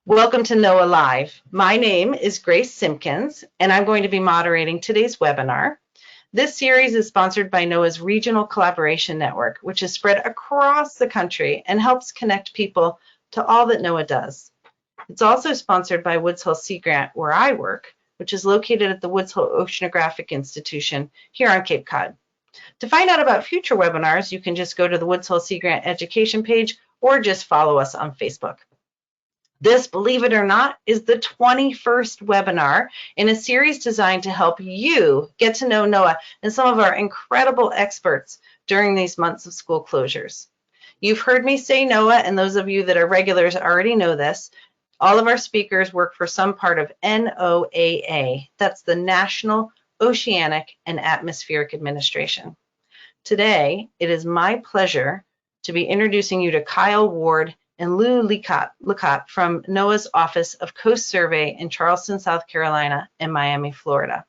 Welcome to NOAA Live. My name is Grace Simpkins, and I'm going to be moderating today's webinar. This series is sponsored by NOAA's Regional Collaboration Network, which is spread across the country and helps connect people to all that NOAA does. It's also sponsored by Woods Hole Sea Grant, where I work, which is located at the Woods Hole Oceanographic Institution here on Cape Cod. To find out about future webinars, you can just go to the Woods Hole Sea Grant education page or just follow us on Facebook. This, believe it or not, is the 21st webinar in a series designed to help you get to know NOAA and some of our incredible experts during these months of school closures. You've heard me say NOAA, and those of you that are regulars already know this. All of our speakers work for some part of NOAA. That's the National Oceanic and Atmospheric Administration. Today, it is my pleasure to be introducing you to Kyle Ward and Lou Licate from NOAA's Office of Coast Survey in Charleston, South Carolina, and Miami, Florida.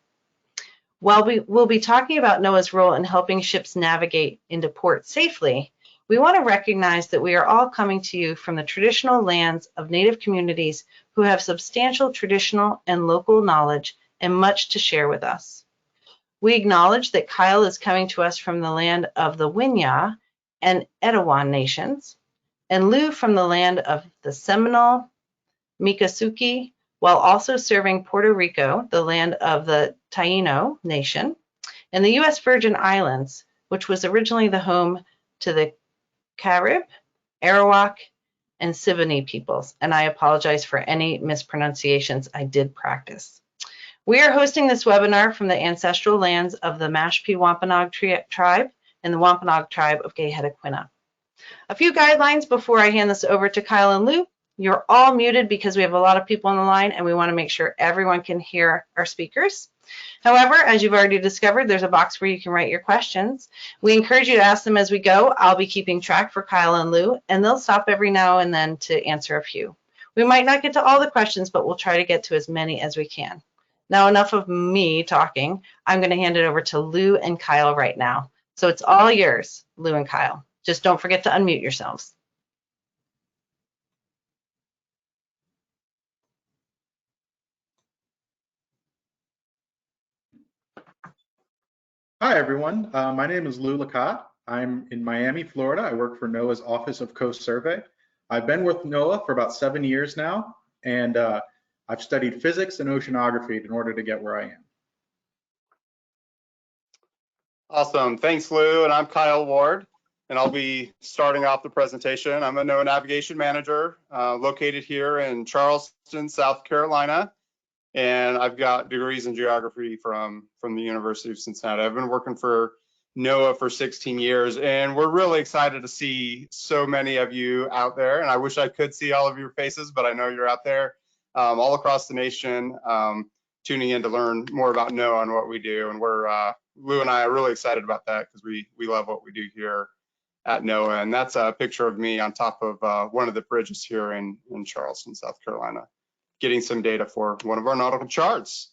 While we will be talking about NOAA's role in helping ships navigate into port safely, we want to recognize that we are all coming to you from the traditional lands of Native communities who have substantial traditional and local knowledge and much to share with us. We acknowledge that Kyle is coming to us from the land of the Winyah and Etowah nations, and Lou from the land of the Seminole, Miccosukee, while also serving Puerto Rico, the land of the Taino Nation, and the U.S. Virgin Islands, which was originally the home to the Carib, Arawak, and Siboney peoples. And I apologize for any mispronunciations. I did practice. We are hosting this webinar from the ancestral lands of the Mashpee Wampanoag tribe and the Wampanoag tribe of Gehedequina. A few guidelines before I hand this over to Kyle and Lou. You're all muted because we have a lot of people on the line and we want to make sure everyone can hear our speakers. However, as you've already discovered, there's a box where you can write your questions. We encourage you to ask them as we go. I'll be keeping track for Kyle and Lou, and they'll stop every now and then to answer a few. We might not get to all the questions, but we'll try to get to as many as we can. Now, enough of me talking. I'm going to hand it over to Lou and Kyle right now. So it's all yours, Lou and Kyle. Just don't forget to unmute yourselves. Hi, everyone. My name is Lou Licate. I'm in Miami, Florida. I work for NOAA's Office of Coast Survey. I've been with NOAA for about 7 years now, and I've studied physics and oceanography in order to get where I am. Awesome. Thanks, Lou. And I'm Kyle Ward, and I'll be starting off the presentation. I'm a NOAA navigation manager located here in Charleston, South Carolina. And I've got degrees in geography from the University of Cincinnati. I've been working for NOAA for 16 years, and we're really excited to see so many of you out there. And I wish I could see all of your faces, but I know you're out there all across the nation tuning in to learn more about NOAA and what we do. And Lou and I are really excited about that because we love what we do here at NOAA. And that's a picture of me on top of one of the bridges here in Charleston, South Carolina, getting some data for one of our nautical charts.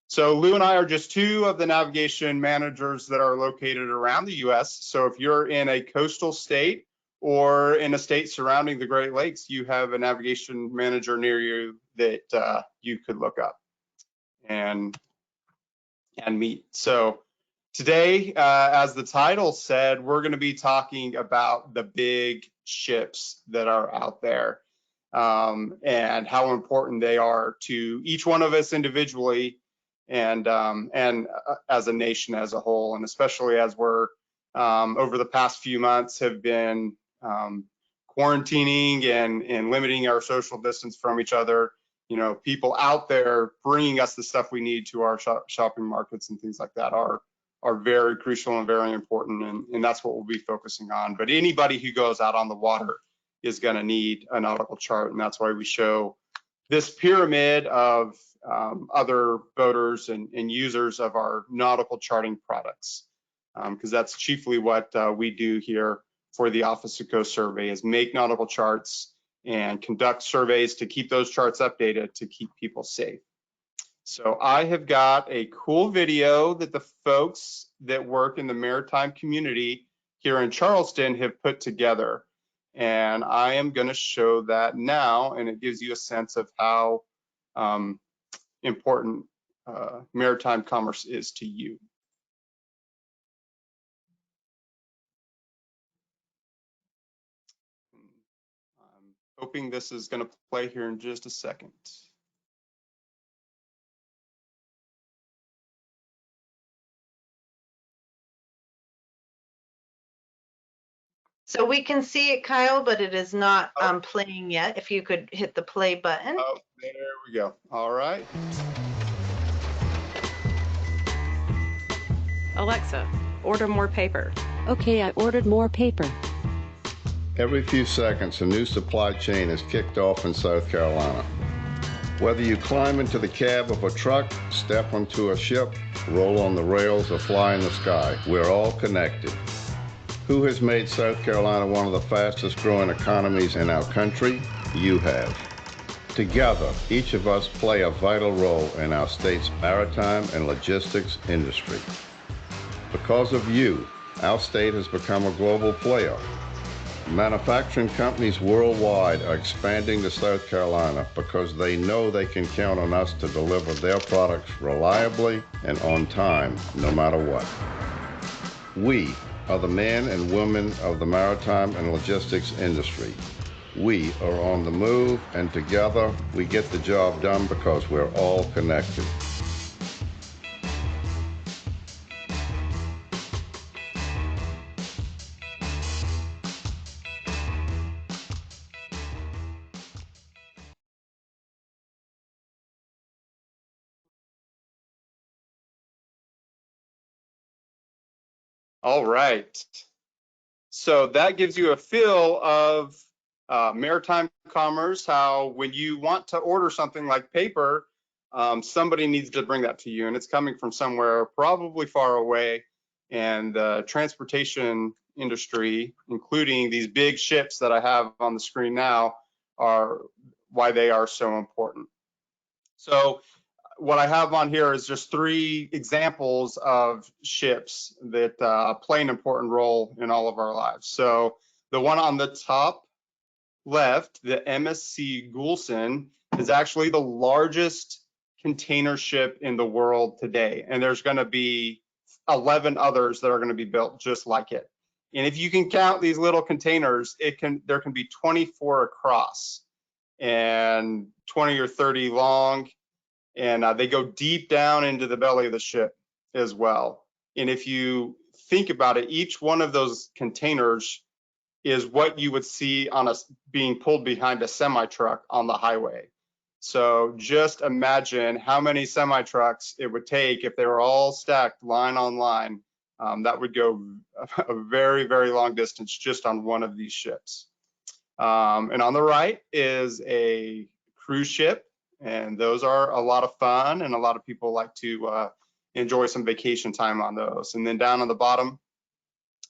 So Lou and I are just two of the navigation managers that are located around the US. So if you're in a coastal state or in a state surrounding the Great Lakes, you have a navigation manager near you that you could look up and meet. So today, as the title said, we're going to be talking about the big ships that are out there. And how important they are to each one of us individually and as a nation as a whole, and especially as we're over the past few months have been quarantining and limiting our social distance from each other. You know, people out there bringing us the stuff we need to our shopping markets and things like that are very crucial and very important, and that's what we'll be focusing on. But anybody who goes out on the water is going to need a nautical chart, and that's why we show this pyramid of other boaters and users of our nautical charting products, because that's chiefly what we do here for the Office of Coast Survey, is make nautical charts and conduct surveys to keep those charts updated to keep people safe. So I have got a cool video that the folks that work in the maritime community here in Charleston have put together. And I am going to show that now, and it gives you a sense of how important maritime commerce is to you. I'm hoping this is going to play here in just a second. So we can see it, Kyle, but it is not playing yet. If you could hit the play button. Oh, there we go. All right. Alexa, order more paper. Okay, I ordered more paper. Every few seconds, a new supply chain is kicked off in South Carolina. Whether you climb into the cab of a truck, step onto a ship, roll on the rails, or fly in the sky, we're all connected. Who has made South Carolina one of the fastest growing economies in our country? You have. Together, each of us play a vital role in our state's maritime and logistics industry. Because of you, our state has become a global player. Manufacturing companies worldwide are expanding to South Carolina because they know they can count on us to deliver their products reliably and on time, no matter what. We are the men and women of the maritime and logistics industry. We are on the move, and together we get the job done because we're all connected. All right. So that gives you a feel of maritime commerce, how when you want to order something like paper, somebody needs to bring that to you, and it's coming from somewhere probably far away. And the transportation industry, including these big ships that I have on the screen now, are why they are so important. So what I have on here is just 3 examples of ships that play an important role in all of our lives. So the one on the top left, the MSC Goulson, is actually the largest container ship in the world today. And there's going to be 11 others that are going to be built just like it. And if you can count these little containers, there can be 24 across and 20 or 30 long. And they go deep down into the belly of the ship as well. And if you think about it, each one of those containers is what you would see on being pulled behind a semi-truck on the highway. So just imagine how many semi-trucks it would take if they were all stacked line on line. That would go a very, very long distance just on one of these ships. And on the right is a cruise ship. And those are a lot of fun, and a lot of people like to enjoy some vacation time on those. And then down on the bottom,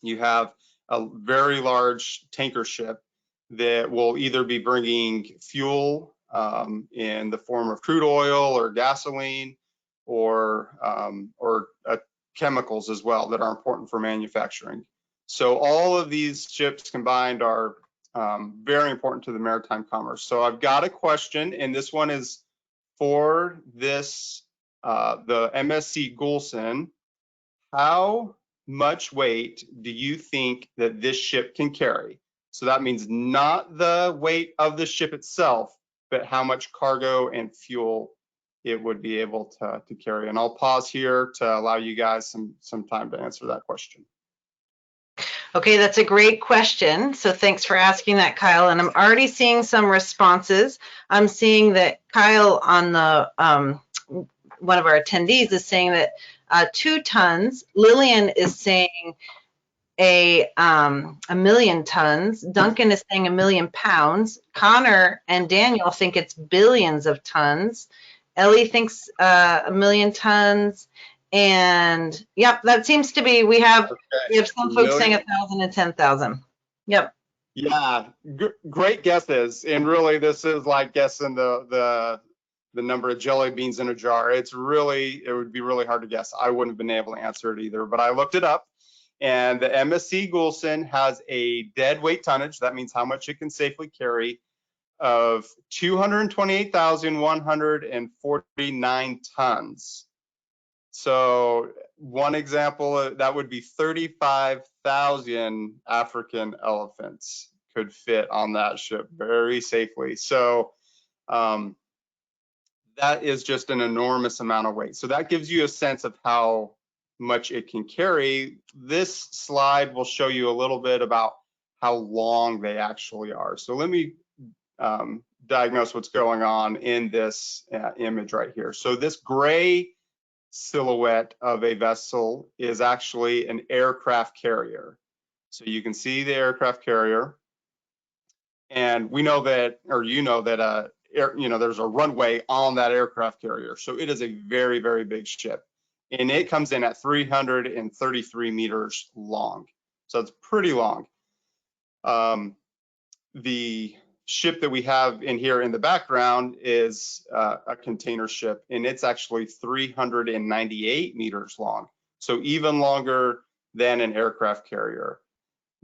you have a very large tanker ship that will either be bringing fuel in the form of crude oil or gasoline, or chemicals as well that are important for manufacturing. So all of these ships combined are very important to the maritime commerce. So I've got a question, and this one is for this, the MSC Goulson. How much weight do you think that this ship can carry? So that means not the weight of the ship itself, but how much cargo and fuel it would be able to carry. And I'll pause here to allow you guys some time to answer that question. Okay, that's a great question. So thanks for asking that, Kyle. And I'm already seeing some responses. I'm seeing that Kyle on the one of our attendees is saying that 2 tons. Lillian is saying a million tons. Duncan is saying 1 million pounds. Connor and Daniel think it's billions of tons. Ellie thinks 1 million tons. And yep, that seems to be, we have some folks saying 1,000 and 10,000. Yep. Yeah, great guesses. And really, this is like guessing the number of jelly beans in a jar. It would be really hard to guess. I wouldn't have been able to answer it either, but I looked it up. And the MSC Goulson has a dead weight tonnage, that means how much it can safely carry, of 228,149 tons. So one example, that would be 35,000 African elephants could fit on that ship very safely. So that is just an enormous amount of weight. So that gives you a sense of how much it can carry. This slide will show you a little bit about how long they actually are. So let me diagnose what's going on in this image right here. So this gray silhouette of a vessel is actually an aircraft carrier. So you can see the aircraft carrier, and we know that, or you know that, there's a runway on that aircraft carrier. So it is a very, very big ship, and it comes in at 333 meters long. So it's pretty long. The ship that we have in here in the background is a container ship, and it's actually 398 meters long. So even longer than an aircraft carrier.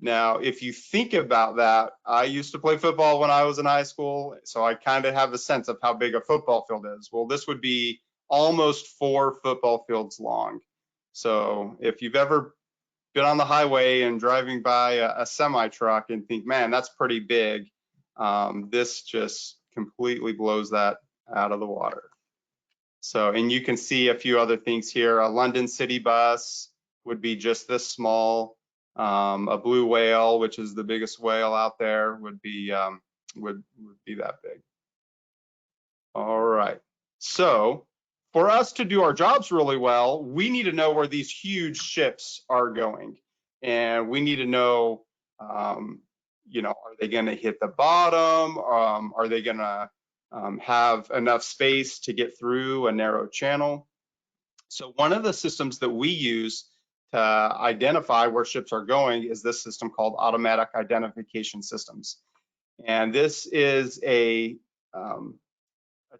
Now, if you think about that, I used to play football when I was in high school, so I kind of have a sense of how big a football field is. Well, this would be almost 4 football fields long. So if you've ever been on the highway and driving by a semi truck and think, man, that's pretty big, this just completely blows that out of the water. So, and you can see a few other things here. A London City bus would be just this small. A blue whale, which is the biggest whale out there, would be that big. All right. So for us to do our jobs really well, we need to know where these huge ships are going, and we need to know, are they going to hit the bottom? Are they going to have enough space to get through a narrow channel? So one of the systems that we use to identify where ships are going is this system called automatic identification systems. And this is a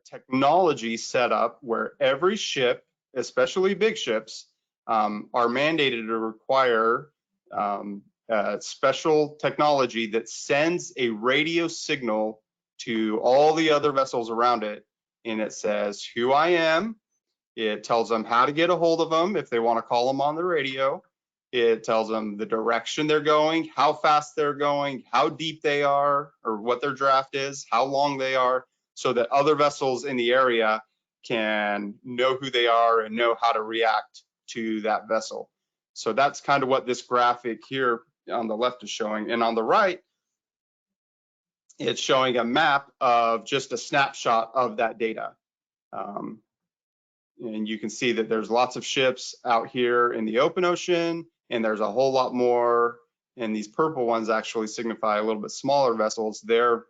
technology set up where every ship, especially big ships, are mandated to require special technology that sends a radio signal to all the other vessels around it. And it says who I am. It tells them how to get a hold of them if they want to call them on the radio. It tells them the direction they're going, how fast they're going, how deep they are, or what their draft is, how long they are, so that other vessels in the area can know who they are and know how to react to that vessel. So that's kind of what this graphic here on the left is showing. And on the right, it's showing a map of just a snapshot of that data. And you can see that there's lots of ships out here in the open ocean, and there's a whole lot more. And these purple ones actually signify a little bit smaller vessels. They're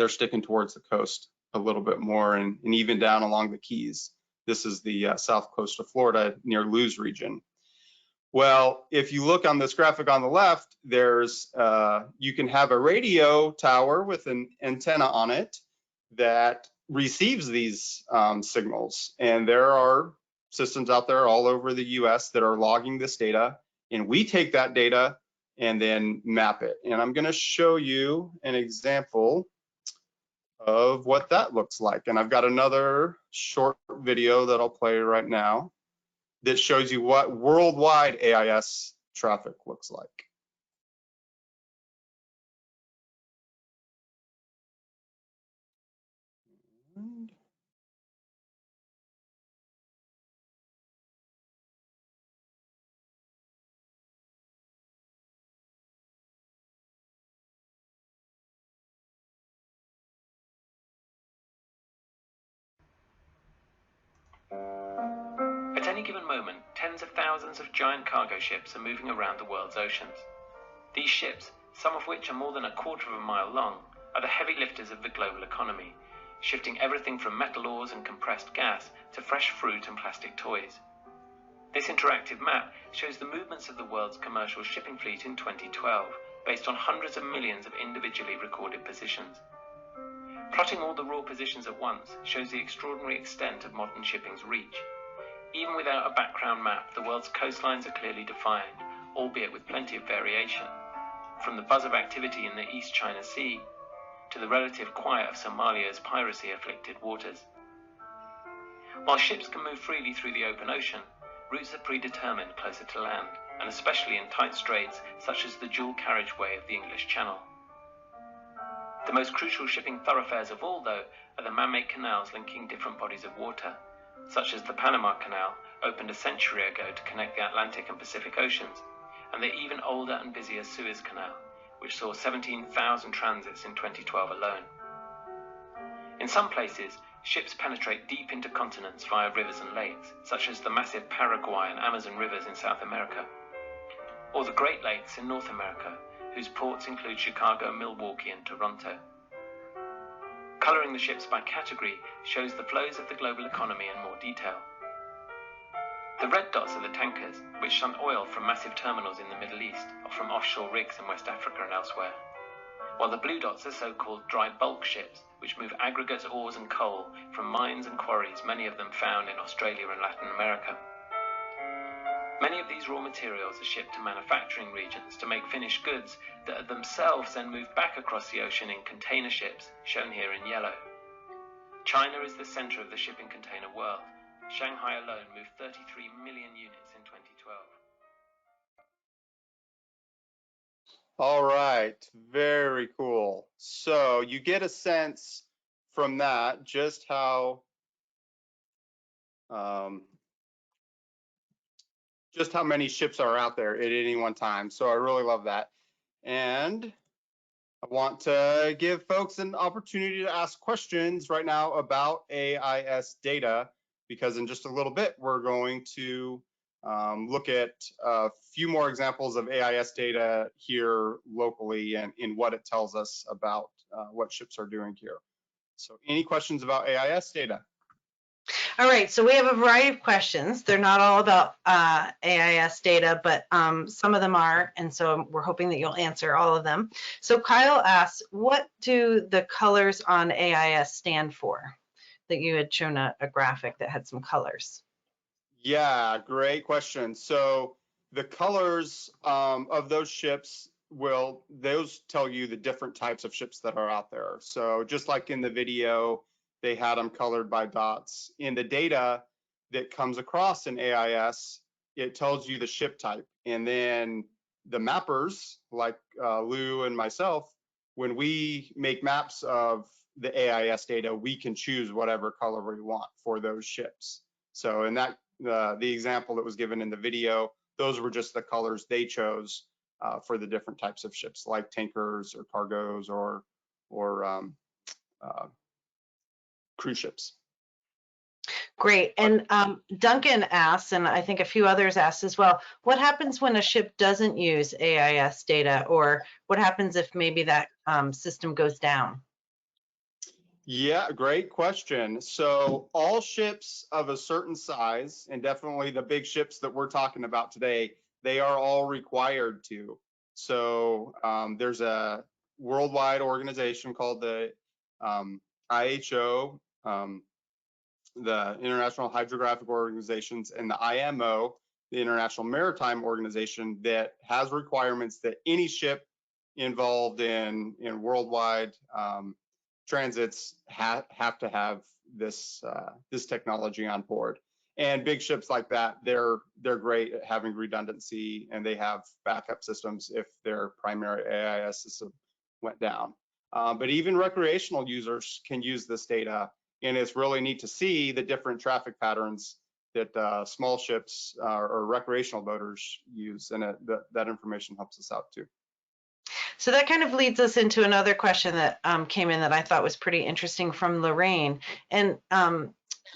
sticking towards the coast a little bit more, and even down along the Keys. This is the south coast of Florida near Lewes region. Well, if you look on this graphic on the left, there's you can have a radio tower with an antenna on it that receives these signals. And there are systems out there all over the US that are logging this data, and we take that data and then map it. And I'm going to show you an example of what that looks like. And I've got another short video that I'll play right now that shows you what worldwide AIS traffic looks like. At any given moment, tens of thousands of giant cargo ships are moving around the world's oceans. These ships, some of which are more than a quarter of a mile long, are the heavy lifters of the global economy, shifting everything from metal ores and compressed gas to fresh fruit and plastic toys. This interactive map shows the movements of the world's commercial shipping fleet in 2012, based on hundreds of millions of individually recorded positions. Plotting all the raw positions at once shows the extraordinary extent of modern shipping's reach. Even without a background map, the world's coastlines are clearly defined. albeit with plenty of variation, from the buzz of activity in the East China Sea to the relative quiet of Somalia's piracy-afflicted waters. While ships can move freely through the open ocean, routes are predetermined closer to land, and especially in tight straits such as the dual carriageway of the English Channel. The most crucial shipping thoroughfares of all, though, are the man-made canals linking different bodies of water, such as the Panama Canal, opened a century ago to connect the Atlantic and Pacific Oceans, and the even older and busier Suez Canal, which saw 17,000 transits in 2012 alone. In some places, ships penetrate deep into continents via rivers and lakes, such as the massive Paraguay and Amazon rivers in South America, or the Great Lakes in North America, whose ports include Chicago, Milwaukee, and Toronto. Colouring the ships by category shows the flows of the global economy in more detail. The red dots are the tankers, which shunt oil from massive terminals in the Middle East or from offshore rigs in West Africa and elsewhere, while the blue dots are so-called dry bulk ships, which move aggregates, ores and coal from mines and quarries, many of them found in Australia and Latin America. Many of these raw materials are shipped to manufacturing regions to make finished goods that are themselves then moved back across the ocean in container ships, shown here in yellow. China is the centre of the shipping container world. Shanghai alone moved 33 million units in 2012. All right, very cool. So you get a sense from that just how many ships are out there at any one time. So I really love that. And I want to give folks an opportunity to ask questions right now about AIS data, because in just a little bit, we're going to look at a few more examples of AIS data here locally and in what it tells us about what ships are doing here. So any questions about AIS data? All right, so we have a variety of questions. They're not all about AIS data, but some of them are, and so we're hoping that you'll answer all of them. So Kyle asks, what do the colors on AIS stand for? That you had shown a graphic that had some colors. Yeah, great question. So the colors of those ships those tell you the different types of ships that are out there. So just like in the video, they had them colored by dots. In the data that comes across in AIS, it tells you the ship type. And then the mappers, like Lou and myself, when we make maps of the AIS data, we can choose whatever color we want for those ships. So in that, the example that was given in the video, those were just the colors they chose for the different types of ships, like tankers or cargos or cruise ships. Great. And Duncan asks, and I think a few others asked as well, what happens when a ship doesn't use AIS data, or what happens if maybe that system goes down? Yeah, great question. So all ships of a certain size, and definitely the big ships that we're talking about today, they are all required to. So there's a worldwide organization called the IHO, the International Hydrographic Organizations, and the IMO, the International Maritime Organization, that has requirements that any ship involved in worldwide transits have to have this technology on board. And big ships like that, they're great at having redundancy, and they have backup systems if their primary AIS system went down. But even recreational users can use this data, and it's really neat to see the different traffic patterns that small ships or recreational boaters use, and that information helps us out too. So that kind of leads us into another question that came in that I thought was pretty interesting from Lorraine. And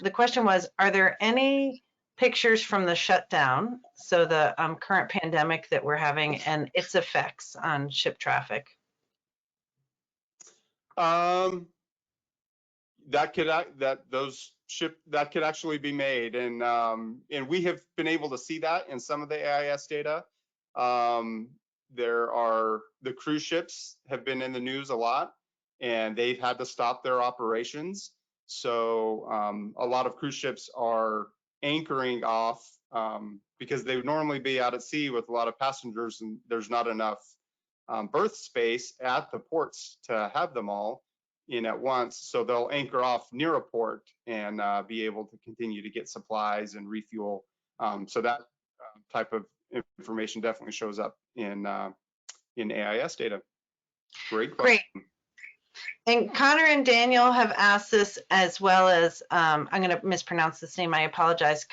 the question was, are there any pictures from the shutdown, so the current pandemic that we're having and its effects on ship traffic? That could actually be made, and we have been able to see that in some of the AIS data. The cruise ships have been in the news a lot, and they've had to stop their operations. So a lot of cruise ships are anchoring off because they would normally be out at sea with a lot of passengers, and there's not enough berth space at the ports to have them all in at once. So they'll anchor off near a port and be able to continue to get supplies and refuel. So that type of information definitely shows up in AIS data. Great question. Great. And Connor and Daniel have asked this, as well as, I'm going to mispronounce this name, I apologize,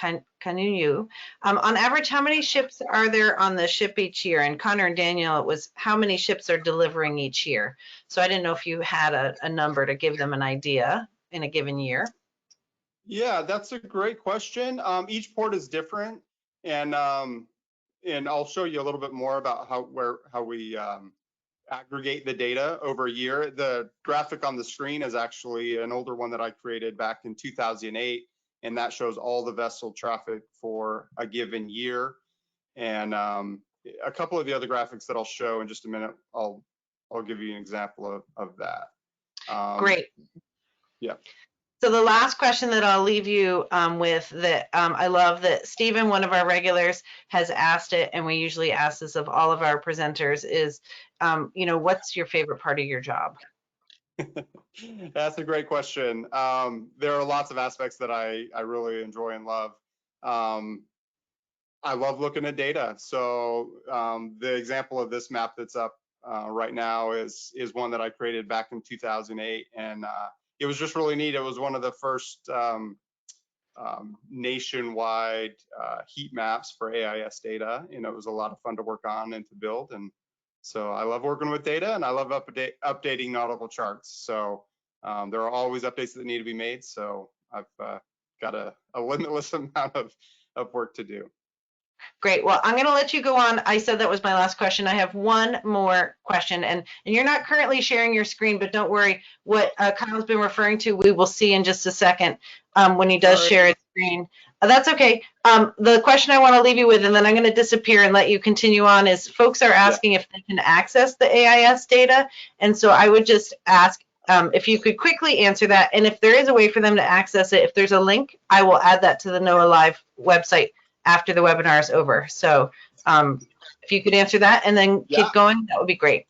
Kanuyu. On average, how many ships are there on the ship each year? And Connor and Daniel, it was how many ships are delivering each year? So I didn't know if you had a number to give them an idea in a given year. Yeah, that's a great question. Each port is different, and I'll show you a little bit more about how we aggregate the data over a year. The graphic on the screen is actually an older one that I created back in 2008, and that shows all the vessel traffic for a given year. And a couple of the other graphics that I'll show in just a minute, I'll give you an example of that. Great. Yeah. So the last question that I'll leave you with, that I love that Stephen, one of our regulars, has asked it, and we usually ask this of all of our presenters, is, what's your favorite part of your job? That's a great question. There are lots of aspects that I really enjoy and love. I love looking at data. So the example of this map that's up right now is one that I created back in 2008, and it was just really neat. It was one of the first nationwide heat maps for AIS data, and it was a lot of fun to work on and to build. And so I love working with data, and I love updating nautical charts. So there are always updates that need to be made. So I've got a limitless amount of work to do. Great. Well, I'm going to let you go on. I said that was my last question. I have one more question, and you're not currently sharing your screen, but don't worry. What Kyle's been referring to, we will see in just a second when he does share his screen. That's okay. The question I want to leave you with, and then I'm going to disappear and let you continue on, is folks are asking if they can access the AIS data. And so I would just ask if you could quickly answer that. And if there is a way for them to access it, if there's a link, I will add that to the NOAA Live website after the webinar is over. So if you could answer that and then keep going, that would be great.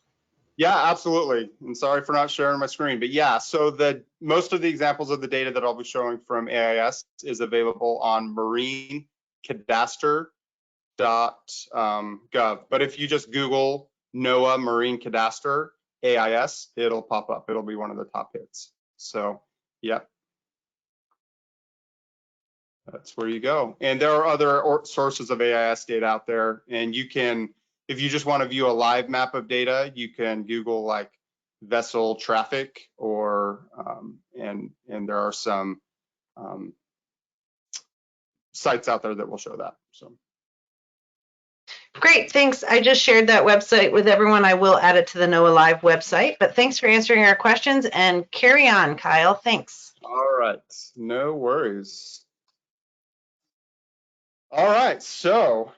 Yeah, absolutely. And sorry for not sharing my screen, but yeah, so most of the examples of the data that I'll be showing from AIS is available on marinecadastre.gov. But if you just Google NOAA Marine Cadastre AIS, it'll pop up. It'll be one of the top hits. So yeah. That's where you go. And there are other sources of AIS data out there. And you can, if you just want to view a live map of data, you can Google like vessel traffic, or and there are some sites out there that will show that. So great, thanks. I just shared that website with everyone. I will add it to the NOAA Live website. But thanks for answering our questions, and carry on, Kyle. Thanks. All right, no worries. All right, so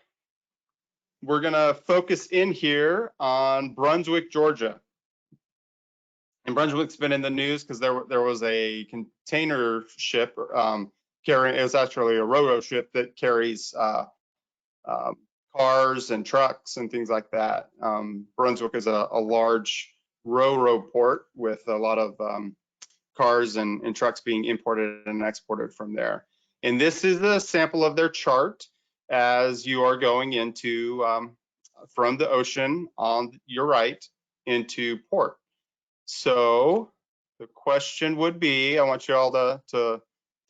we're gonna focus in here on Brunswick, Georgia. And Brunswick's been in the news because there was a container ship carrying, it was actually a ro-ro ship that carries cars and trucks and things like that. Brunswick is a large ro-ro port with a lot of cars and trucks being imported and exported from there. And this is a sample of their chart as you are going into, from the ocean on your right into port. So the question would be, I want you all to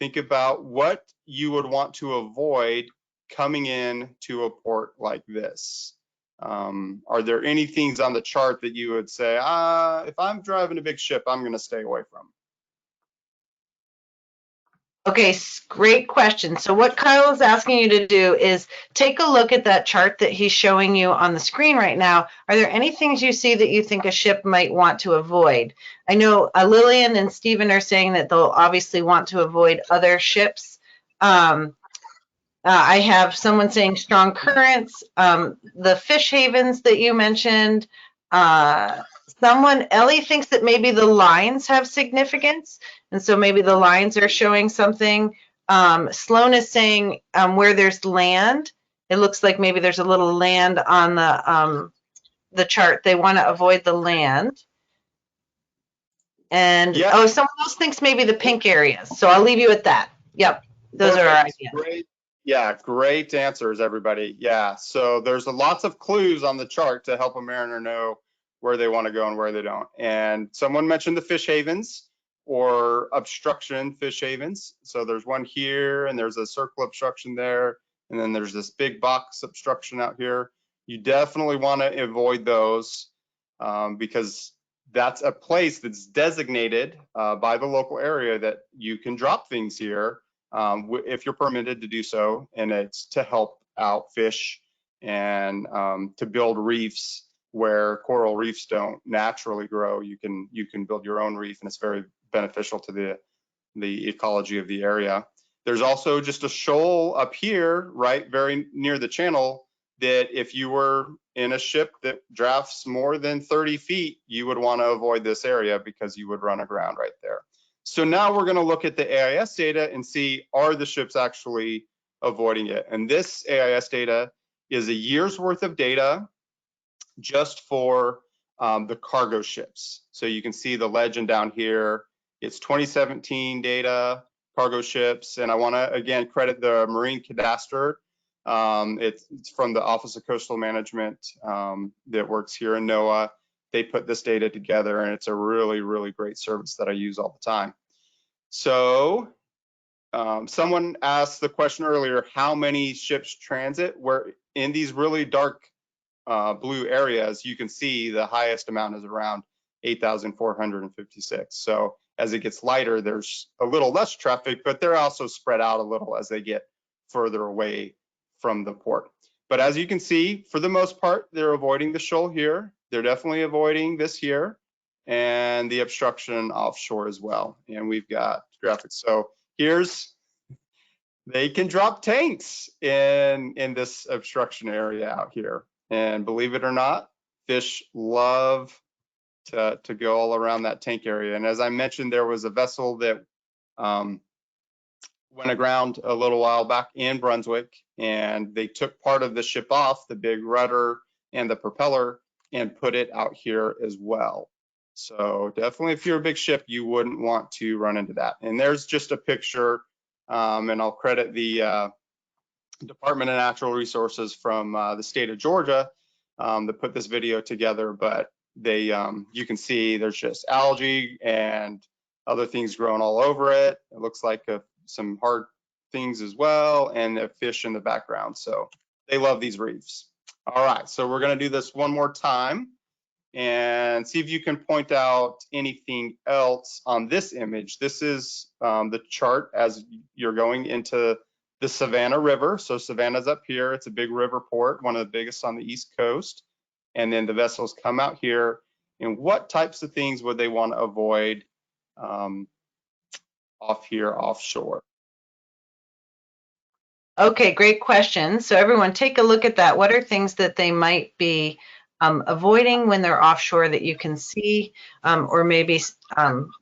think about what you would want to avoid coming in to a port like this. Are there any things on the chart that you would say, if I'm driving a big ship, I'm going to stay away from? Okay, great question. So what Kyle is asking you to do is take a look at that chart that he's showing you on the screen right now. Are there any things you see that you think a ship might want to avoid? I know Lillian and Stephen are saying that they'll obviously want to avoid other ships. I have someone saying strong currents, the fish havens that you mentioned. Ellie thinks that maybe the lines have significance, and so maybe the lines are showing something. Sloan is saying where there's land, it looks like maybe there's a little land on the chart. They want to avoid the land. And Yeah. oh, someone else thinks maybe the pink areas. So I'll leave you at that. Yep, those are our ideas. Great. Yeah, great answers, everybody. Yeah, so there's lots of clues on the chart to help a mariner know where they want to go and where they don't. And someone mentioned the fish havens or obstruction fish havens. So there's one here, and there's a circle obstruction there, and then there's this big box obstruction out here. You definitely want to avoid those because that's a place that's designated by the local area that you can drop things here if you're permitted to do so, and it's to help out fish and to build reefs where coral reefs don't naturally grow. You can build your own reef, and it's very beneficial to the ecology of the area. There's also just a shoal up here, right, very near the channel, that if you were in a ship that drafts more than 30 feet, you would want to avoid this area because you would run aground right there. So now we're going to look at the AIS data and see, are the ships actually avoiding it? And this AIS data is a year's worth of data just for the cargo ships. So you can see the legend down here. It's 2017 data, cargo ships. And I want to, again, credit the Marine Cadastre. It's from the Office of Coastal Management that works here in NOAA. They put this data together, and it's a really, really great service that I use all the time. So someone asked the question earlier, how many ships transit? Where in these really dark blue areas, you can see the highest amount is around 8,456. So as it gets lighter, there's a little less traffic, but they're also spread out a little as they get further away from the port. But as you can see, for the most part, they're avoiding the shoal here. They're definitely avoiding this here and the obstruction offshore as well. And we've got graphics. So they can drop tanks in this obstruction area out here. And believe it or not, fish love to go all around that tank area. And as I mentioned, there was a vessel that went aground a little while back in Brunswick, and they took part of the ship off, the big rudder and the propeller, and put it out here as well. So definitely, if you're a big ship, you wouldn't want to run into that. And there's just a picture, and I'll credit the Department of Natural Resources from the state of Georgia that put this video together. But you can see there's just algae and other things growing all over it. It looks like some hard things as well, and a fish in the background. So they love these reefs. All right, so we're going to do this one more time and see if you can point out anything else on this image. This is the chart as you're going into the Savannah River. So Savannah's up here. It's a big river port, one of the biggest on the East Coast. And then the vessels come out here. And what types of things would they want to avoid off here offshore? Okay, great question. So everyone take a look at that. What are things that they might be avoiding when they're offshore that you can see, or maybe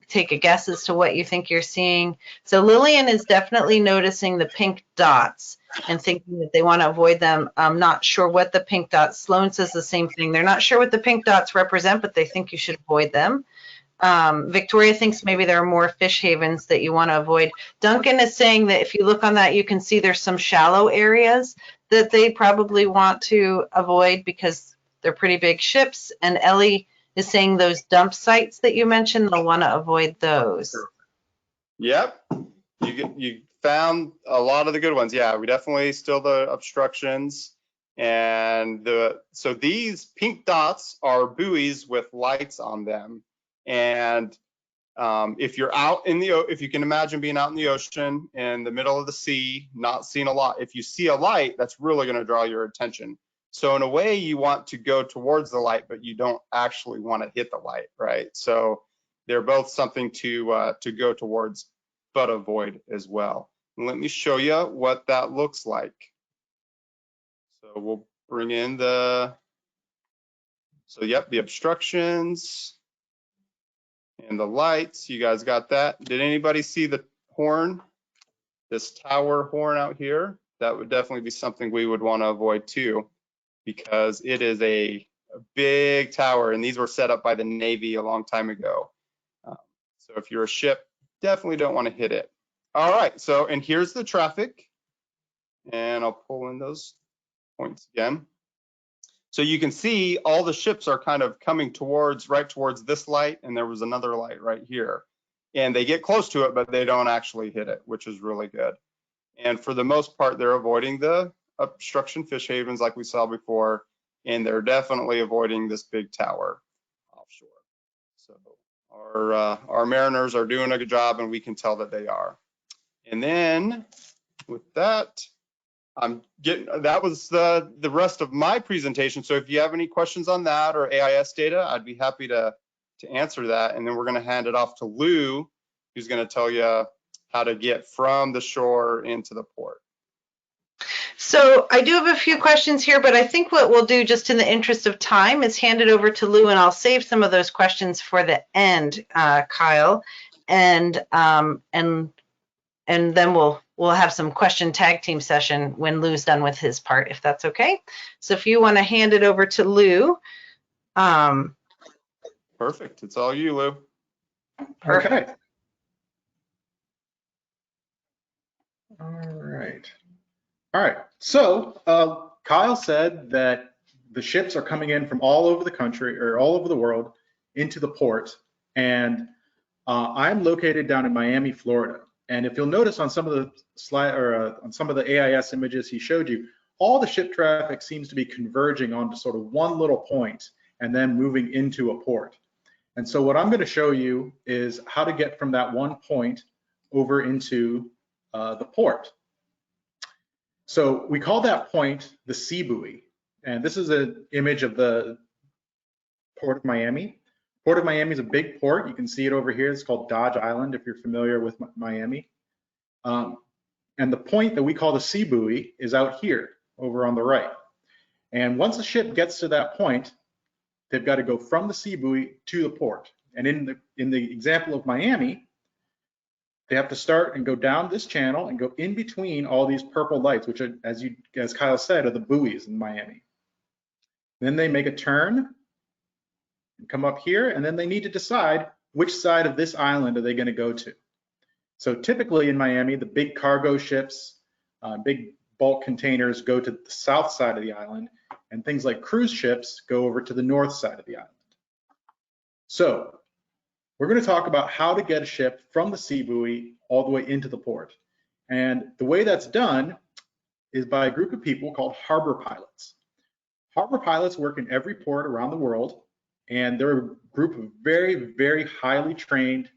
take a guess as to what you think you're seeing? So Lillian is definitely noticing the pink dots and thinking that they want to avoid them. I'm not sure what the pink dots, Sloan says the same thing. They're not sure what the pink dots represent, but they think you should avoid them. Victoria thinks maybe there are more fish havens that you want to avoid. Duncan is saying that if you look on that, you can see there's some shallow areas that they probably want to avoid because they're pretty big ships. And Ellie is saying those dump sites that you mentioned, they'll want to avoid those. Yep, you found a lot of the good ones. Yeah, we definitely still the obstructions. And so these pink dots are buoys with lights on them. And if you're out in if you can imagine being out in the ocean in the middle of the sea, not seeing a lot, if you see a light, that's really going to draw your attention. So in a way, you want to go towards the light, but you don't actually want to hit the light, right? So they're both something to go towards, but avoid as well. And let me show you what that looks like. So we'll bring in the obstructions and the lights. You guys got that? Did anybody see the horn this tower horn out here, that would definitely be something we would want to avoid too, because it is a big tower, and these were set up by the Navy a long time ago. So if you're a ship, definitely don't want to hit it. All right, so, and here's the traffic, and I'll pull in those points again. So you can see all the ships are kind of coming right towards this light, and there was another light right here. And they get close to it, but they don't actually hit it, which is really good. And for the most part, they're avoiding the obstruction fish havens like we saw before, and they're definitely avoiding this big tower offshore. So our mariners are doing a good job, and we can tell that they are. And then with that, that was the rest of my presentation. So if you have any questions on that or AIS data, I'd be happy to answer that. And then we're going to hand it off to Lou, who's going to tell you how to get from the shore into the port. So I do have a few questions here, but I think what we'll do, just in the interest of time, is hand it over to Lou, and I'll save some of those questions for the end, Kyle, and then we'll have some question tag team session when Lou's done with his part, if that's okay. So if you want to hand it over to Lou. Perfect. It's all you, Lou. Perfect. Okay. All right. So Kyle said that the ships are coming in from all over the country or all over the world into the port, and I'm located down in Miami, Florida. And if you'll notice on some of the slide or on some of the AIS images he showed you, all the ship traffic seems to be converging onto sort of one little point and then moving into a port. And so what I'm going to show you is how to get from that one point over into the port. So we call that point the sea buoy. And this is an image of the Port of Miami. Port of Miami is a big port. You can see it over here. It's called Dodge Island, if you're familiar with Miami. And the point that we call the sea buoy is out here, over on the right. And once the ship gets to that point, they've got to go from the sea buoy to the port. And in the example of Miami, they have to start and go down this channel and go in between all these purple lights, which are, as Kyle said, are the buoys in Miami. Then they make a turn and come up here, and then they need to decide which side of this island are they going to go to. So typically in Miami, the big cargo ships, big bulk containers go to the south side of the island, and things like cruise ships go over to the north side of the island. So we're going to talk about how to get a ship from the sea buoy all the way into the port. And the way that's done is by a group of people called harbor pilots. Harbor pilots work in every port around the world, and they're a group of very, very highly trained,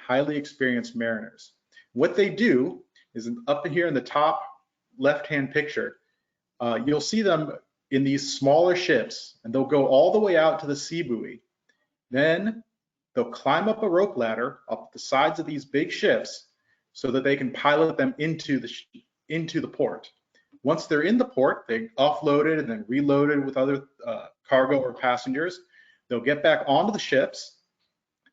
highly experienced mariners. What they do is up here in the top left-hand picture, you'll see them in these smaller ships, and they'll go all the way out to the sea buoy. Then they'll climb up a rope ladder up the sides of these big ships so that they can pilot them into the port. Once they're in the port, they offloaded and then reloaded with other cargo or passengers. They'll get back onto the ships,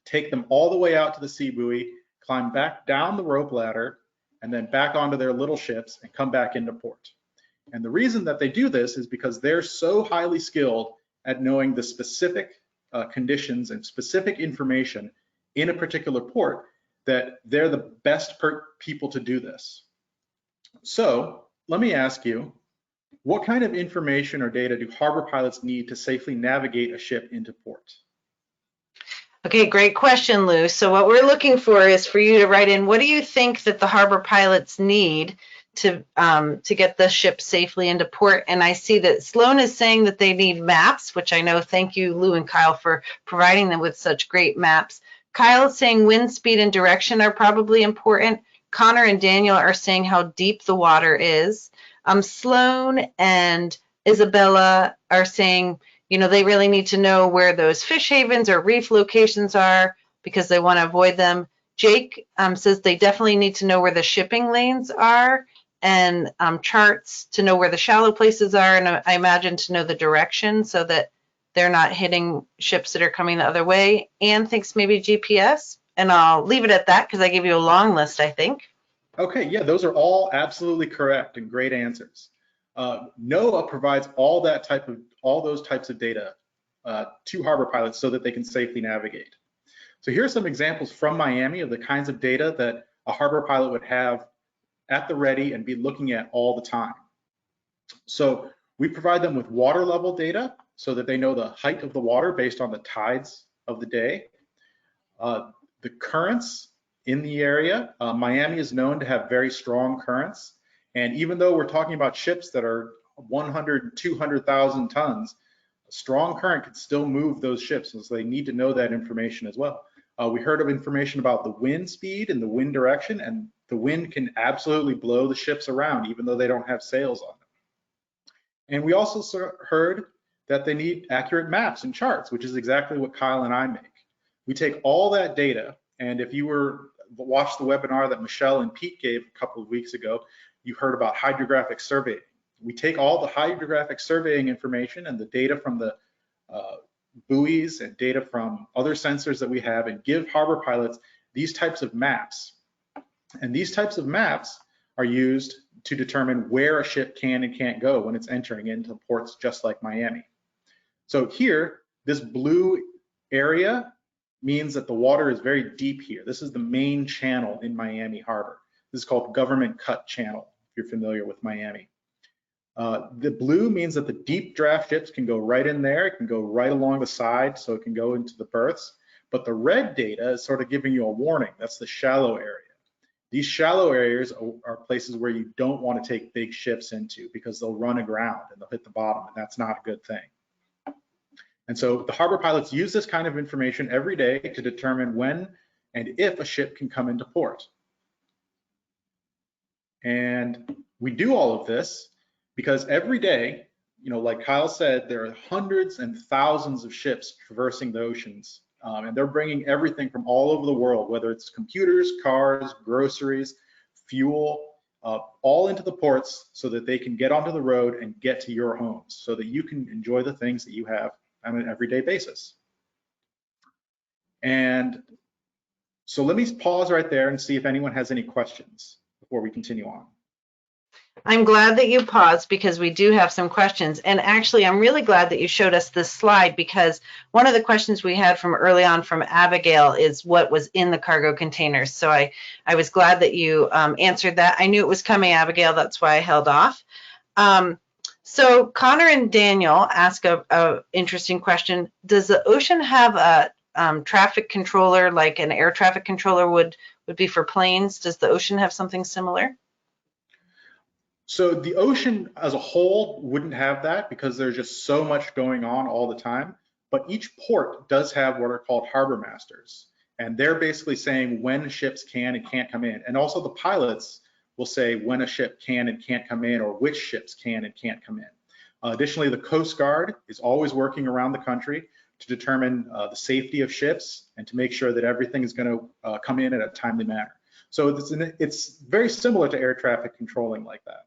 take them all the way out to the sea buoy, climb back down the rope ladder, and then back onto their little ships and come back into port. And the reason that they do this is because they're so highly skilled at knowing the specific conditions and specific information in a particular port that they're the best people to do this. So let me ask you, what kind of information or data do harbor pilots need to safely navigate a ship into port? Okay, great question, Lou. So what we're looking for is for you to write in, what do you think that the harbor pilots need to get the ship safely into port? And I see that Sloan is saying that they need maps, which I know, thank you, Lou and Kyle, for providing them with such great maps. Kyle is saying wind speed and direction are probably important. Connor and Daniel are saying how deep the water is. Sloan and Isabella are saying, you know, they really need to know where those fish havens or reef locations are because they want to avoid them. Jake says they definitely need to know where the shipping lanes are and charts to know where the shallow places are, and I imagine to know the direction so that they're not hitting ships that are coming the other way. Anne thinks maybe GPS, and I'll leave it at that because I gave you a long list, I think. Okay, yeah, those are all absolutely correct and great answers. NOAA provides all those types of data to harbor pilots so that they can safely navigate. So here are some examples from Miami of the kinds of data that a harbor pilot would have at the ready and be looking at all the time. So we provide them with water level data so that they know the height of the water based on the tides of the day. The currents in the area. Miami is known to have very strong currents. And even though we're talking about ships that are 100, 200,000 tons, a strong current could still move those ships. And so they need to know that information as well. We heard of information about the wind speed and the wind direction, and the wind can absolutely blow the ships around even though they don't have sails on them. And we also heard that they need accurate maps and charts, which is exactly what Kyle and I make. We take all that data, and if you watched the webinar that Michelle and Pete gave a couple of weeks ago, you heard about hydrographic surveying. We take all the hydrographic surveying information and the data from the buoys and data from other sensors that we have and give harbor pilots these types of maps. And these types of maps are used to determine where a ship can and can't go when it's entering into ports just like Miami. So here, this blue area means that the water is very deep here. This is the main channel in Miami Harbor. This is called Government Cut Channel, if you're familiar with Miami. The blue means that the deep draft ships can go right in there. It can go right along the side, so it can go into the berths. But the red data is sort of giving you a warning. That's the shallow area. These shallow areas are places where you don't want to take big ships into because they'll run aground and they'll hit the bottom, and that's not a good thing. And so the harbor pilots use this kind of information every day to determine when and if a ship can come into port. And we do all of this because every day, like Kyle said, there are hundreds and thousands of ships traversing the oceans, and they're bringing everything from all over the world, whether it's computers, cars, groceries, fuel, all into the ports so that they can get onto the road and get to your homes so that you can enjoy the things that you have on an everyday basis. And so let me pause right there and see if anyone has any questions before we continue on. I'm glad that you paused because we do have some questions. And actually, I'm really glad that you showed us this slide because one of the questions we had from early on from Abigail is what was in the cargo containers. So I was glad that you answered that. I knew it was coming, Abigail. That's why I held off. So Connor and Daniel ask a interesting question. Does the ocean have a traffic controller like an air traffic controller would be for planes? Does the ocean have something similar? So the ocean as a whole wouldn't have that because there's just so much going on all the time. But each port does have what are called harbor masters. And they're basically saying when ships can and can't come in. And also the pilots will say when a ship can and can't come in or which ships can and can't come in. Additionally, the Coast Guard is always working around the country to determine the safety of ships and to make sure that everything is going to come in at a timely manner. So it's very similar to air traffic controlling like that.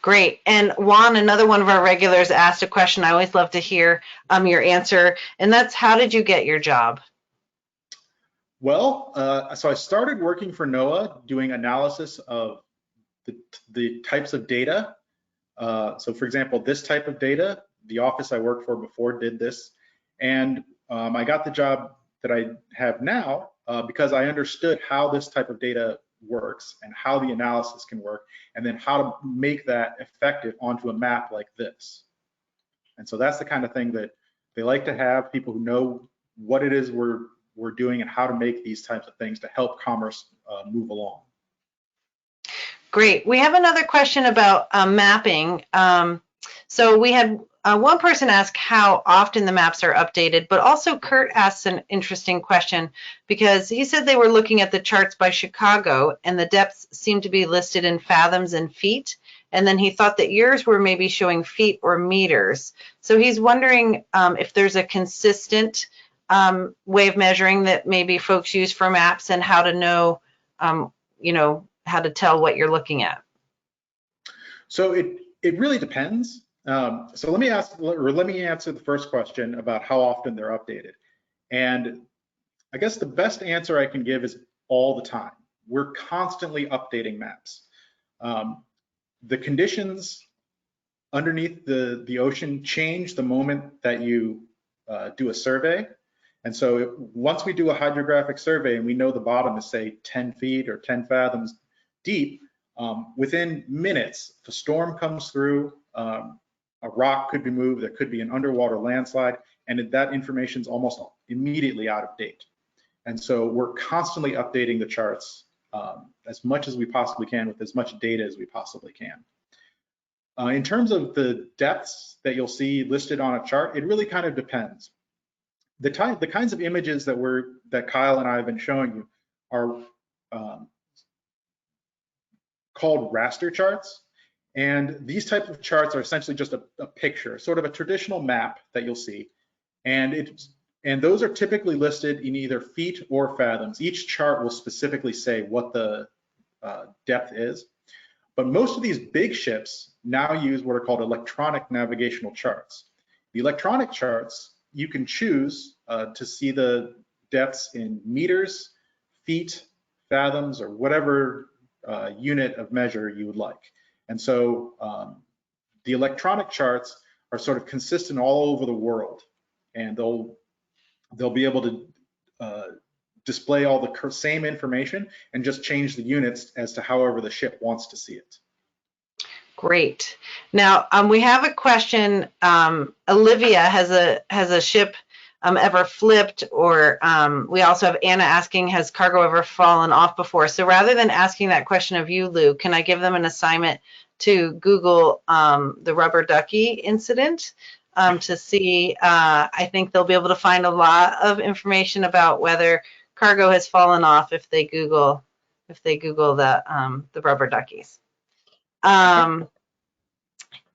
Great. And Juan, another one of our regulars, asked a question. I always love to hear your answer, and that's how did you get your job? Well, so I started working for NOAA doing analysis of the types of data. So for example, this type of data, the office I worked for before did this. And I got the job that I have now because I understood how this type of data works and how the analysis can work, and then how to make that effective onto a map like this. And so that's the kind of thing that they like to have, people who know what it is we're doing and how to make these types of things to help commerce move along. Great. We have another question about mapping. So we had one person ask how often the maps are updated, but also Kurt asked an interesting question because he said they were looking at the charts by Chicago and the depths seemed to be listed in fathoms and feet. And then he thought that yours were maybe showing feet or meters. So he's wondering if there's a consistent way of measuring that maybe folks use for maps and how to know, how to tell what you're looking at. So it really depends. So let me answer the first question about how often they're updated. And I guess the best answer I can give is all the time. we're constantly updating maps. The conditions underneath the ocean change the moment that you do a survey. And so once we do a hydrographic survey and we know the bottom is, say, 10 feet or 10 fathoms deep, within minutes, if a storm comes through, a rock could be moved, there could be an underwater landslide, and that information is almost immediately out of date. And so we're constantly updating the charts as much as we possibly can with as much data as we possibly can. In terms of the depths that you'll see listed on a chart, it really kind of depends. The kinds of images that Kyle and I have been showing you are called raster charts. And these types of charts are essentially just a picture, sort of a traditional map that you'll see. And those are typically listed in either feet or fathoms. Each chart will specifically say what the depth is. But most of these big ships now use what are called electronic navigational charts. The electronic charts, you can choose to see the depths in meters, feet, fathoms, or whatever unit of measure you would like. And so the electronic charts are sort of consistent all over the world, and they'll be able to display all the same information and just change the units as to however the ship wants to see it. Great. Now we have a question. Olivia has a ship ever flipped, or we also have Anna asking, has cargo ever fallen off before? So rather than asking that question of you, Lou, can I give them an assignment to Google the rubber ducky incident to see? I think they'll be able to find a lot of information about whether cargo has fallen off if they Google the rubber duckies.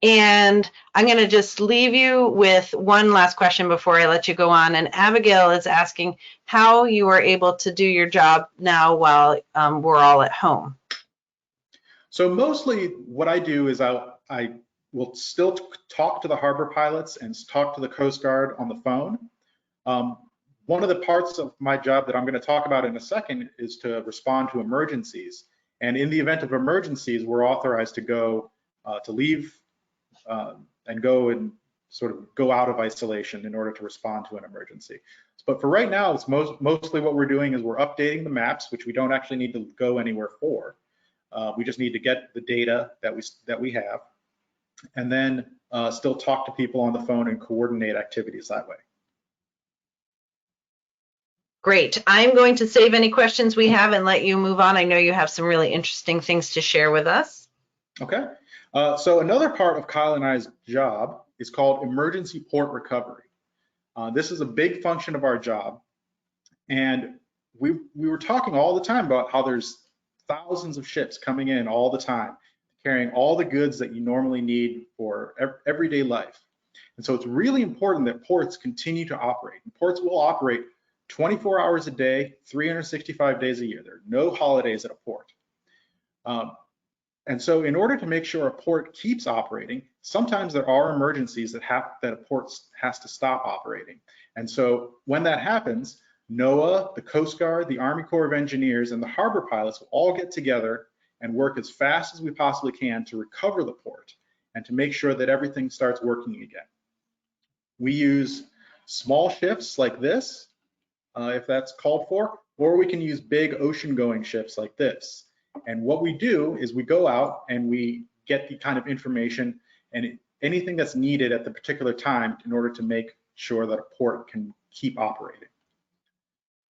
And I'm going to just leave you with one last question before I let you go on. And Abigail is asking how you are able to do your job now while we're all at home. So mostly what I do is I will still talk to the harbor pilots and talk to the Coast Guard on the phone. One of the parts of my job that I'm going to talk about in a second is to respond to emergencies. And in the event of emergencies, we're authorized to go to leave and go and sort of go out of isolation in order to respond to an emergency. But for right now, it's mostly what we're doing is we're updating the maps, which we don't actually need to go anywhere for. We just need to get the data that we have, and then still talk to people on the phone and coordinate activities that way. Great. I'm going to save any questions we have and let you move on. I know you have some really interesting things to share with us. Okay. So another part of Kyle and I's job is called emergency port recovery. This is a big function of our job. And we were talking all the time about how there's thousands of ships coming in all the time, carrying all the goods that you normally need for everyday life. And so it's really important that ports continue to operate. And ports will operate 24 hours a day, 365 days a year. There are no holidays at a port. And so in order to make sure a port keeps operating, sometimes there are emergencies that a port has to stop operating. And so when that happens, NOAA, the Coast Guard, the Army Corps of Engineers, and the harbor pilots will all get together and work as fast as we possibly can to recover the port and to make sure that everything starts working again. We use small ships like this, if that's called for, or we can use big ocean-going ships like this. And what we do is we go out and we get the kind of information and anything that's needed at the particular time in order to make sure that a port can keep operating.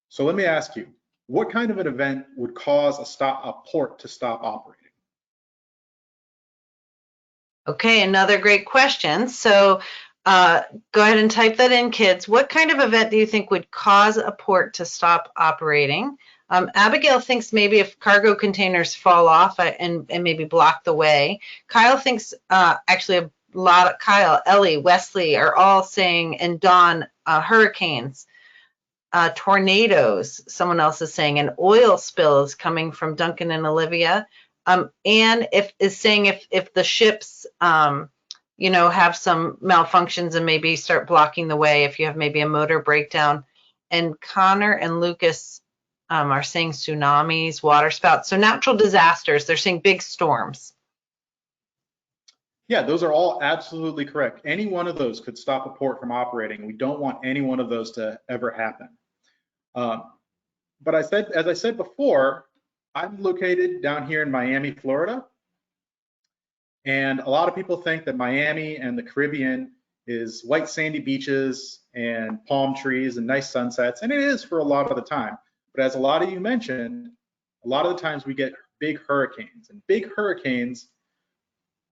So let me ask you, what kind of an event would cause a port to stop operating? Okay, another great question. So go ahead and type that in, kids. What kind of event do you think would cause a port to stop operating? Abigail thinks maybe if cargo containers fall off and maybe block the way. Kyle thinks actually a lot of Kyle, Ellie, Wesley are all saying, and Dawn, hurricanes, tornadoes, someone else is saying, an oil spill is coming from Duncan and Olivia. And is saying if the ships you know, have some malfunctions and maybe start blocking the way if you have maybe a motor breakdown. And Connor and Lucas are saying tsunamis, water spouts. So natural disasters, they're saying big storms. Yeah, those are all absolutely correct. Any one of those could stop a port from operating. We don't want any one of those to ever happen. But as I said before, I'm located down here in Miami, Florida. And a lot of people think that Miami and the Caribbean is white sandy beaches and palm trees and nice sunsets, and it is for a lot of the time. But as a lot of you mentioned, a lot of the times we get big hurricanes, and big hurricanes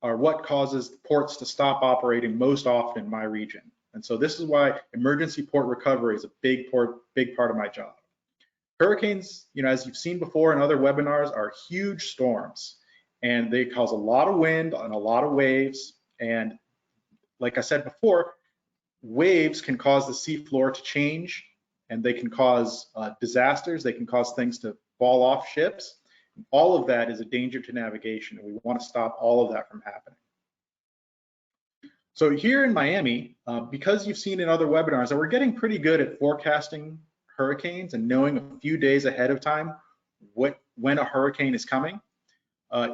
are what causes ports to stop operating most often in my region. And so this is why emergency port recovery is a big part of my job. Hurricanes, as you've seen before in other webinars, are huge storms, and they cause a lot of wind and a lot of waves. And like I said before, waves can cause the seafloor to change, and they can cause disasters. They can cause things to fall off ships. All of that is a danger to navigation, and we want to stop all of that from happening. So here in Miami, because you've seen in other webinars that we're getting pretty good at forecasting hurricanes and knowing a few days ahead of time when a hurricane is coming.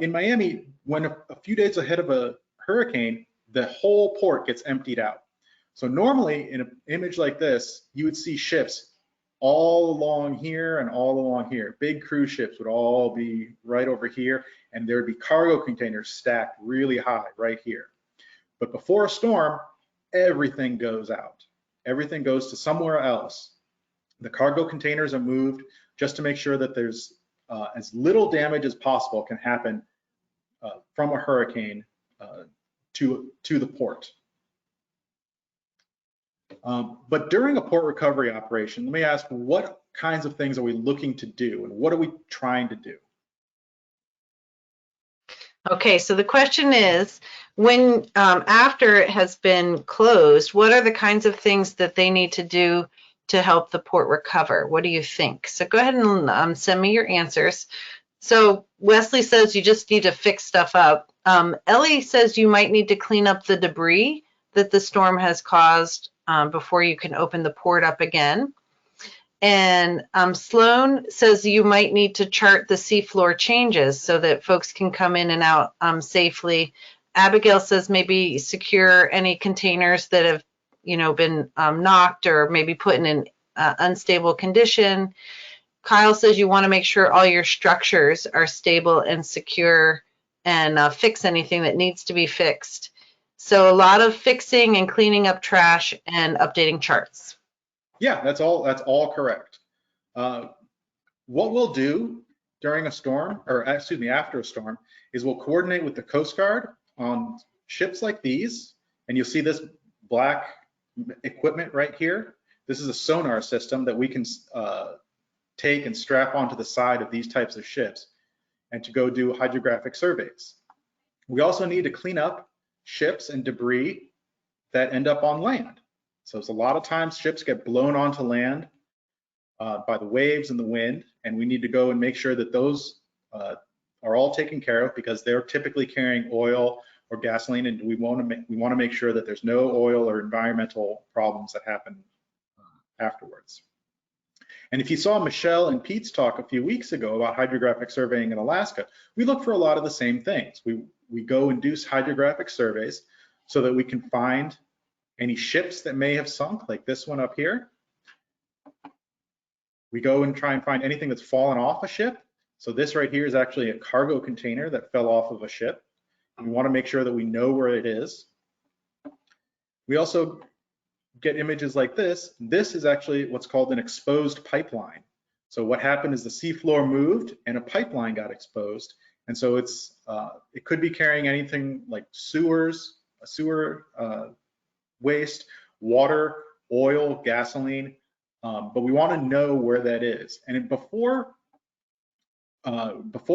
In Miami, when a few days ahead of a hurricane, the whole port gets emptied out. So normally in an image like this, you would see ships all along here and all along here. Big cruise ships would all be right over here, and there would be cargo containers stacked really high right here. But before a storm, everything goes out. Everything goes to somewhere else. The cargo containers are moved just to make sure that there's as little damage as possible can happen from a hurricane to the port. But during a port recovery operation, let me ask, what kinds of things are we looking to do, and what are we trying to do? Okay, so the question is, when after it has been closed, what are the kinds of things that they need to do to help the port recover? What do you think? So go ahead and send me your answers. So Wesley says you just need to fix stuff up. Ellie says you might need to clean up the debris that the storm has caused before you can open the port up again. And Sloan says you might need to chart the seafloor changes so that folks can come in and out safely. Abigail says maybe secure any containers that have, been knocked or maybe put in an unstable condition. Kyle says you want to make sure all your structures are stable and secure and fix anything that needs to be fixed. So a lot of fixing and cleaning up trash and updating charts. Yeah, that's all correct. What we'll do during a storm, or excuse me, after a storm, is we'll coordinate with the Coast Guard on ships like these, and you'll see this black equipment right here. This is a sonar system that we can take and strap onto the side of these types of ships and to go do hydrographic surveys. We also need to clean up ships and debris that end up on land. So it's a lot of times ships get blown onto land by the waves and the wind, and we need to go and make sure that those are all taken care of, because they're typically carrying oil or gasoline, and we want to make sure that there's no oil or environmental problems that happen afterwards. And if you saw Michelle and Pete's talk a few weeks ago about hydrographic surveying in Alaska, we look for a lot of the same things. We go and do hydrographic surveys so that we can find any ships that may have sunk, like this one up here. We go and try and find anything that's fallen off a ship. So this right here is actually a cargo container that fell off of a ship. We want to make sure that we know where it is. We also get images like this. This is actually what's called an exposed pipeline. So what happened is the seafloor moved and a pipeline got exposed. And so it could be carrying anything like sewer waste, water, oil, gasoline, but we want to know where that is. And before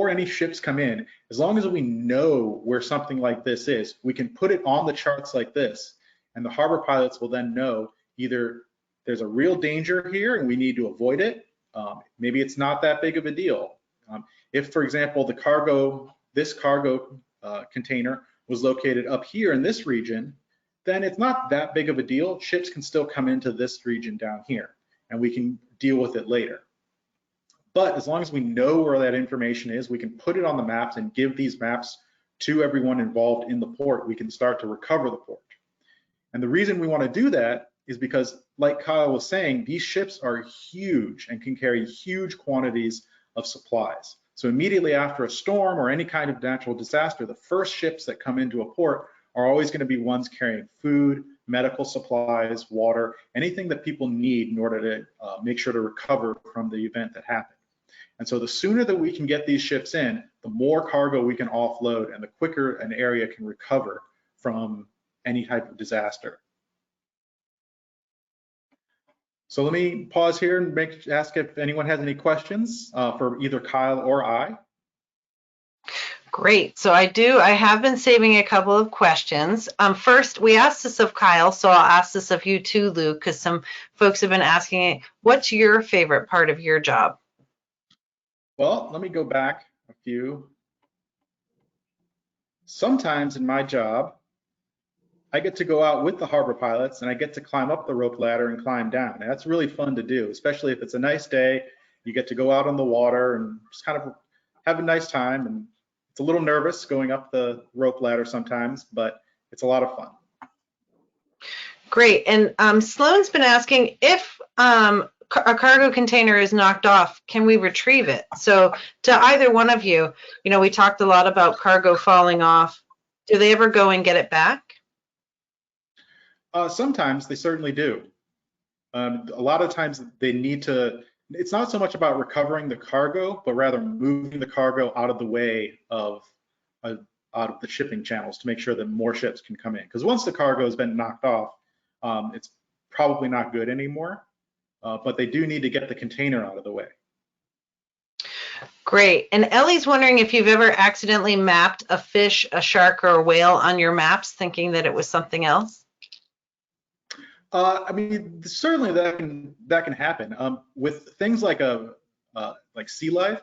any ships come in, as long as we know where something like this is, we can put it on the charts like this, and the harbor pilots will then know either there's a real danger here and we need to avoid it. Maybe it's not that big of a deal. If, for example, this cargo container was located up here in this region, then it's not that big of a deal. Ships can still come into this region down here, and we can deal with it later. But as long as we know where that information is, we can put it on the maps and give these maps to everyone involved in the port. We can start to recover the port. And the reason we want to do that is because, like Kyle was saying, these ships are huge and can carry huge quantities of supplies. So immediately after a storm or any kind of natural disaster, the first ships that come into a port are always going to be ones carrying food, medical supplies, water, anything that people need in order to make sure to recover from the event that happened. And so the sooner that we can get these ships in, the more cargo we can offload and the quicker an area can recover from any type of disaster. So let me pause here and ask if anyone has any questions for either Kyle or I. Great. So I have been saving a couple of questions. First, we asked this of Kyle, so I'll ask this of you too, Lou, because some folks have been asking, what's your favorite part of your job? Well, let me go back a few. Sometimes in my job, I get to go out with the harbor pilots and I get to climb up the rope ladder and climb down. And that's really fun to do, especially if it's a nice day. You get to go out on the water and just kind of have a nice time. And it's a little nervous going up the rope ladder sometimes, but it's a lot of fun. Great. And Sloan's been asking if a cargo container is knocked off, can we retrieve it? So to either one of you, we talked a lot about cargo falling off. Do they ever go and get it back? Sometimes they certainly do. A lot of times they need to, it's not so much about recovering the cargo, but rather moving the cargo out of the way of out of the shipping channels to make sure that more ships can come in. Because once the cargo has been knocked off, it's probably not good anymore, but they do need to get the container out of the way. Great. And Ellie's wondering if you've ever accidentally mapped a fish, a shark, or a whale on your maps thinking that it was something else? I mean, certainly that can happen. With things like sea life,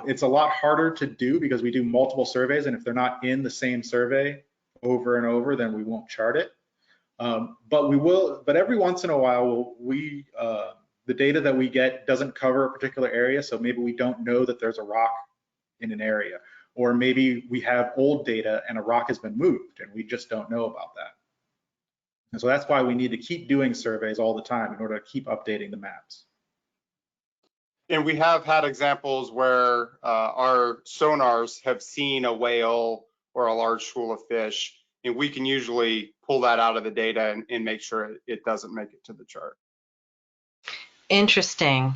it's a lot harder to do because we do multiple surveys, and if they're not in the same survey over and over, then we won't chart it. But we will. But every once in a while, the data that we get doesn't cover a particular area, so maybe we don't know that there's a rock in an area, or maybe we have old data and a rock has been moved, and we just don't know about that. And so that's why we need to keep doing surveys all the time in order to keep updating the maps. And we have had examples where our sonars have seen a whale or a large school of fish, and we can usually pull that out of the data and make sure it doesn't make it to the chart. Interesting.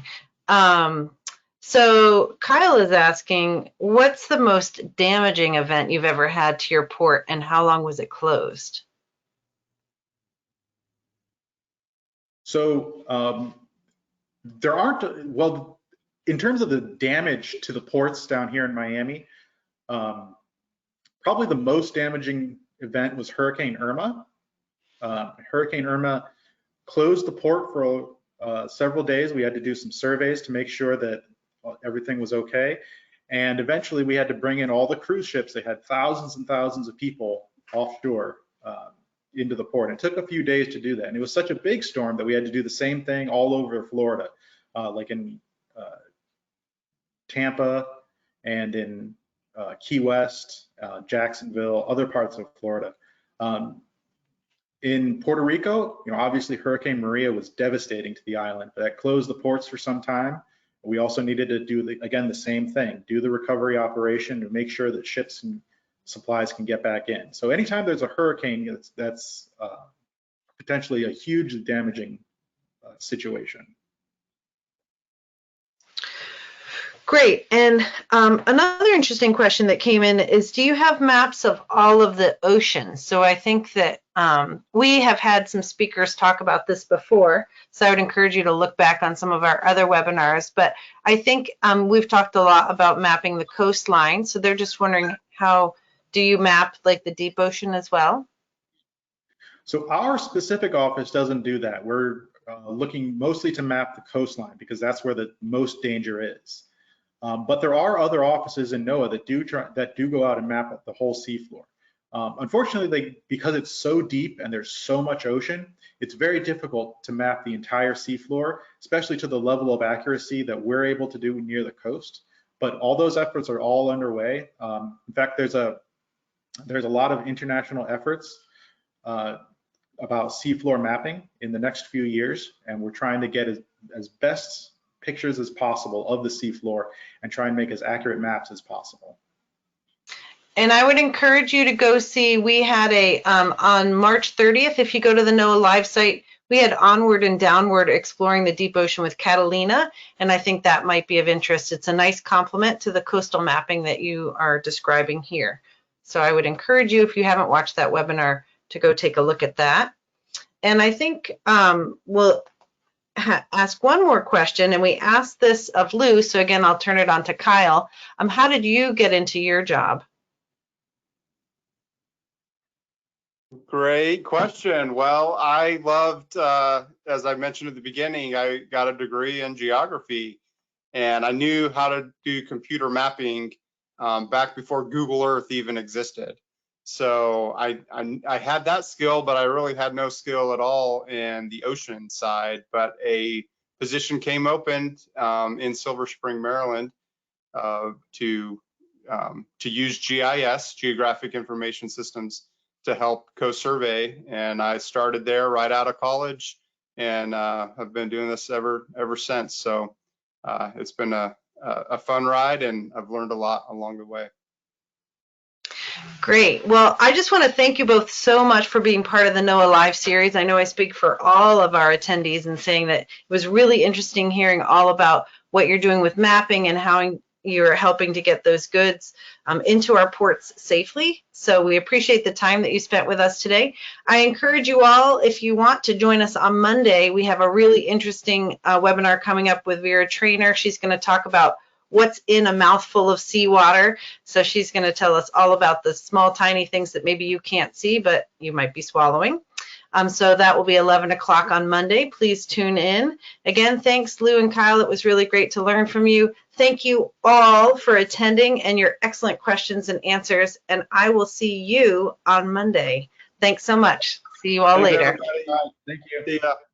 So Kyle is asking, what's the most damaging event you've ever had to your port, and how long was it closed? So there aren't, well, in terms of the damage to the ports down here in Miami, probably the most damaging event was Hurricane Irma. Hurricane Irma closed the port for several days. We had to do some surveys to make sure that everything was okay. And eventually we had to bring in all the cruise ships. They had thousands and thousands of people offshore into the port. It took a few days to do that. And it was such a big storm that we had to do the same thing all over Florida, like in Tampa and in Key West, Jacksonville, other parts of Florida. In Puerto Rico, obviously Hurricane Maria was devastating to the island, but that closed the ports for some time. We also needed to do, again, the same thing, do the recovery operation to make sure that ships and supplies can get back in. So anytime there's a hurricane, that's potentially a huge damaging situation. Great. And another interesting question that came in is, do you have maps of all of the oceans? So I think that we have had some speakers talk about this before, so I would encourage you to look back on some of our other webinars. But I think we've talked a lot about mapping the coastline, so they're just wondering, how do you map like the deep ocean as well? So our specific office doesn't do that. We're looking mostly to map the coastline because that's where the most danger is. But there are other offices in NOAA that do go out and map the whole seafloor. Unfortunately, because it's so deep and there's so much ocean, it's very difficult to map the entire seafloor, especially to the level of accuracy that we're able to do near the coast. But all those efforts are all underway. In fact, there's a lot of international efforts about seafloor mapping in the next few years, and we're trying to get as best pictures as possible of the seafloor and try and make as accurate maps as possible. And I would encourage you to go see, we had on March 30th, if you go to the NOAA Live site, we had Onward and Downward Exploring the Deep Ocean with Catalina, and I think that might be of interest. It's a nice complement to the coastal mapping that you are describing here. So I would encourage you, if you haven't watched that webinar, to go take a look at that. And I think we'll ask one more question, and we asked this of Lou, so again, I'll turn it on to Kyle. How did you get into your job? Great question. Well, I loved, as I mentioned at the beginning, I got a degree in geography, and I knew how to do computer mapping back before Google Earth even existed. So I had that skill, but I really had no skill at all in the ocean side. But a position came open in Silver Spring, Maryland, to use GIS, Geographic Information Systems, to help co-survey, and I started there right out of college, and have been doing this ever since. So it's been a fun ride, and I've learned a lot along the way. Great. Well, I just want to thank you both so much for being part of the NOAA Live series. I know I speak for all of our attendees in saying that it was really interesting hearing all about what you're doing with mapping and how you're helping to get those goods into our ports safely. So we appreciate the time that you spent with us today. I encourage you all, if you want to join us on Monday, we have a really interesting webinar coming up with Vera Trainer. She's going to talk about what's in a mouthful of seawater. So she's going to tell us all about the small, tiny things that maybe you can't see, but you might be swallowing. So that will be 11 o'clock on Monday. Please tune in. Again, thanks, Lou and Kyle. It was really great to learn from you. Thank you all for attending and your excellent questions and answers. And I will see you on Monday. Thanks so much. See you all later. Thank you. See ya.